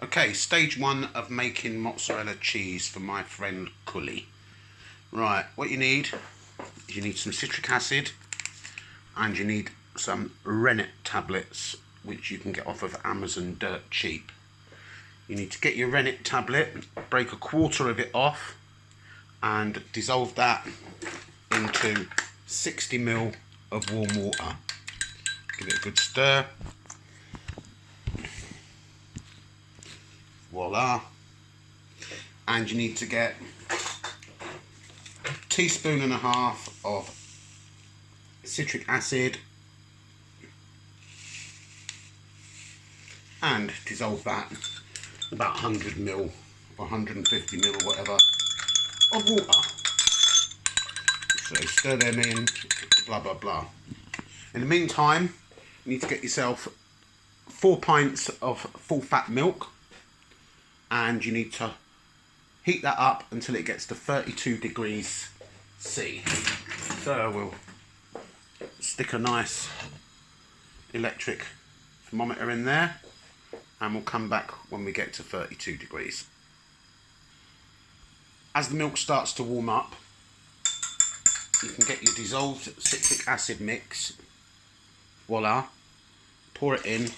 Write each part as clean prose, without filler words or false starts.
Okay, stage one of making mozzarella cheese for my friend Cully. Right, what you need is you need some citric acid and you need some rennet tablets, which you can get off of Amazon dirt cheap. You need to get your rennet tablet, break a quarter of it off and dissolve that into 60 ml of warm water. Give it a good stir. Voila. And you need to get a teaspoon and a half of citric acid and dissolve that about 100 ml or 150 ml or whatever of water. So stir them in, blah blah blah. In the meantime, you need to get yourself 4 pints of full fat milk, and you need to heat that up until it gets to 32 degrees C. So we'll stick a nice electric thermometer in there and we'll come back when we get to 32 degrees. As the milk starts to warm up, you can get your dissolved citric acid mix. Voila. Pour it in.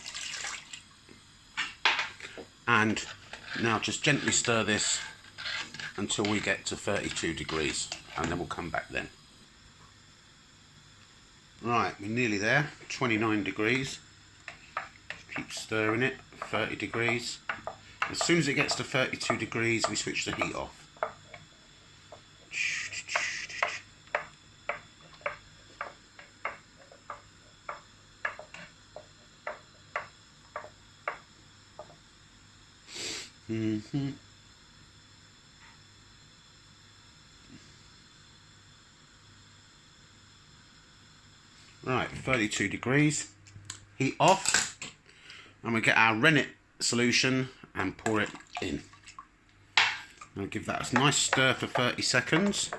And now just gently stir this until we get to 32 degrees and then we'll come back then. Right, we're nearly there, 29 degrees. Keep stirring it, 30 degrees. As soon as it gets to 32 degrees, we switch the heat off. Right, 32 degrees, heat off, and we get our rennet solution and pour it in. I'll give that a nice stir for 30 seconds.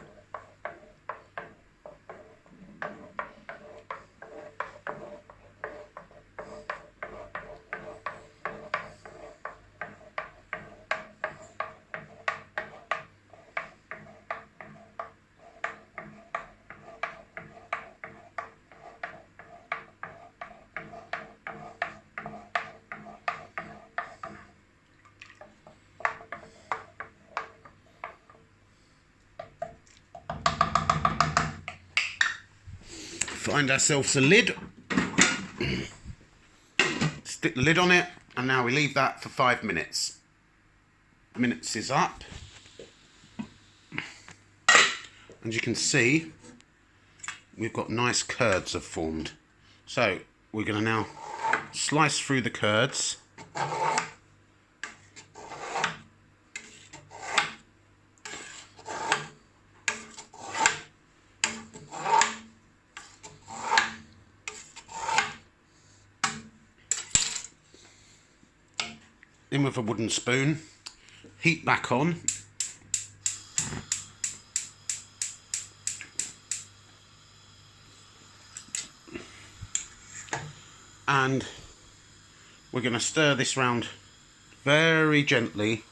Find ourselves a lid, stick the lid on it, and now we leave that for 5 minutes. Minutes is up. As you can see, we've got nice curds have formed. So we're going to now slice through the curds. In with a wooden spoon, heat back on, and we're going to stir this round very gently,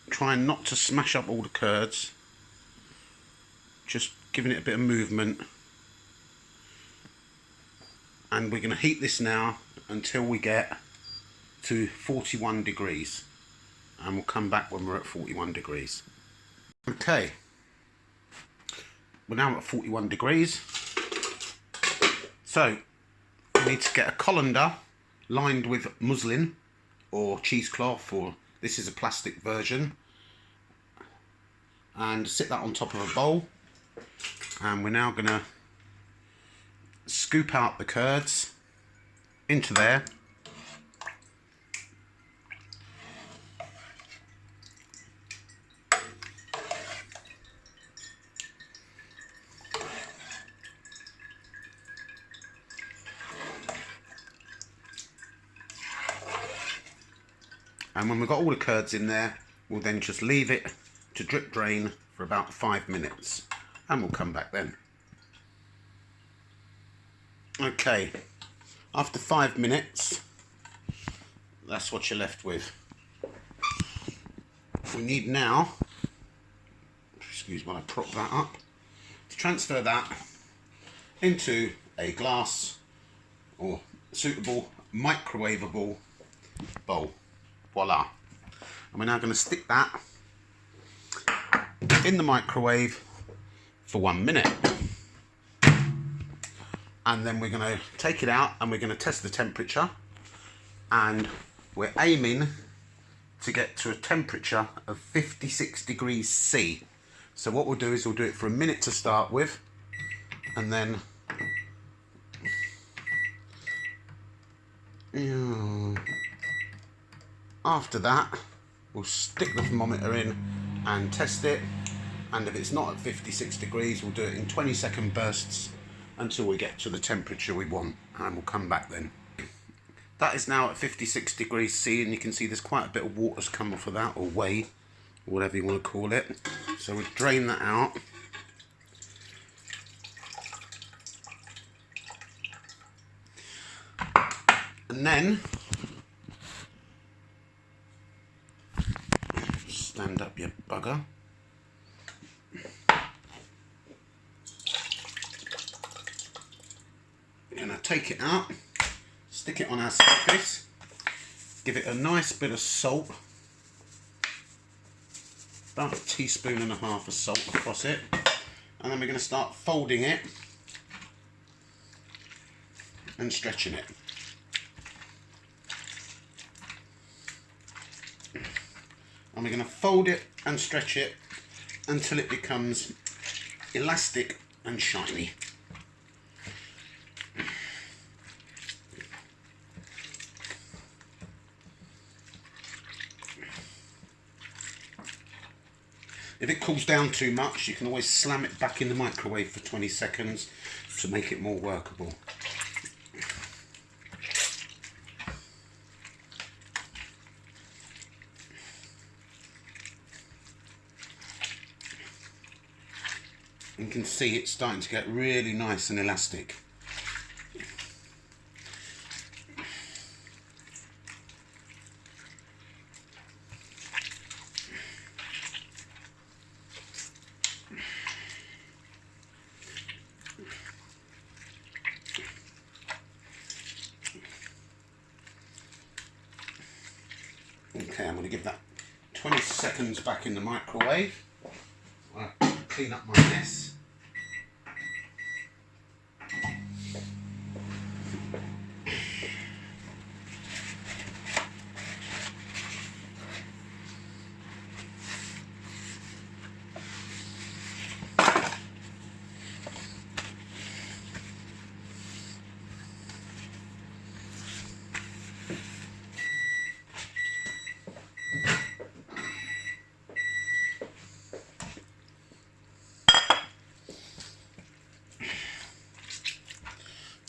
trying not to smash up all the curds, just giving it a bit of movement. And we're going to heat this now until we get to 41 degrees. And we'll come back when we're at 41 degrees. Okay. We're now at 41 degrees. So, we need to get a colander lined with muslin or cheesecloth, or this is a plastic version. And sit that on top of a bowl. And we're now going to scoop out the curds into there. And when we've got all the curds in there, we'll then just leave it to drip drain for about 5 minutes and we'll come back then. Okay, After 5 minutes, that's what you're left with. We need now, excuse me while I prop that up, to transfer that into a glass or suitable microwavable bowl. Voila. And we're now going to stick that in the microwave for 1 minute. And then we're going to take it out and we're going to test the temperature, and we're aiming to get to a temperature of 56 degrees C. So what we'll do is we'll do it for a minute to start with, and then after that we'll stick the thermometer in and test it, and if it's not at 56 degrees we'll do it in 20-second bursts until we get to the temperature we want, and we'll come back then. That is now at 56 degrees C, and you can see there's quite a bit of water's come off of that, or whey, or whatever you want to call it. So we'll drain that out. And then stand up, you bugger. We're going to take it out, stick it on our surface, give it a nice bit of salt, about 1.5 teaspoons of salt across it, and then we're going to start folding it and stretching it. And we're going to fold it and stretch it until it becomes elastic and shiny. If it cools down too much, you can always slam it back in the microwave for 20 seconds to make it more workable. You can see it's starting to get really nice and elastic. Okay, I'm going to give that 20 seconds back in the microwave. I'll clean up my mess.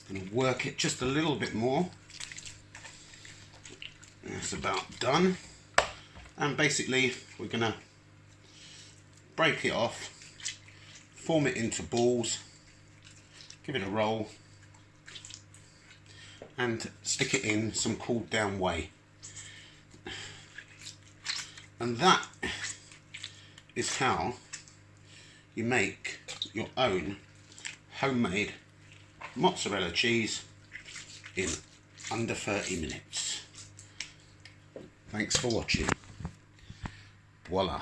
Going to work it just a little bit more. That's about done. And basically we're going to break it off, form it into balls, give it a roll, and stick it in some cooled down whey. And that is how you make your own homemade mozzarella cheese in under 30 minutes. Thanks for watching. Voila.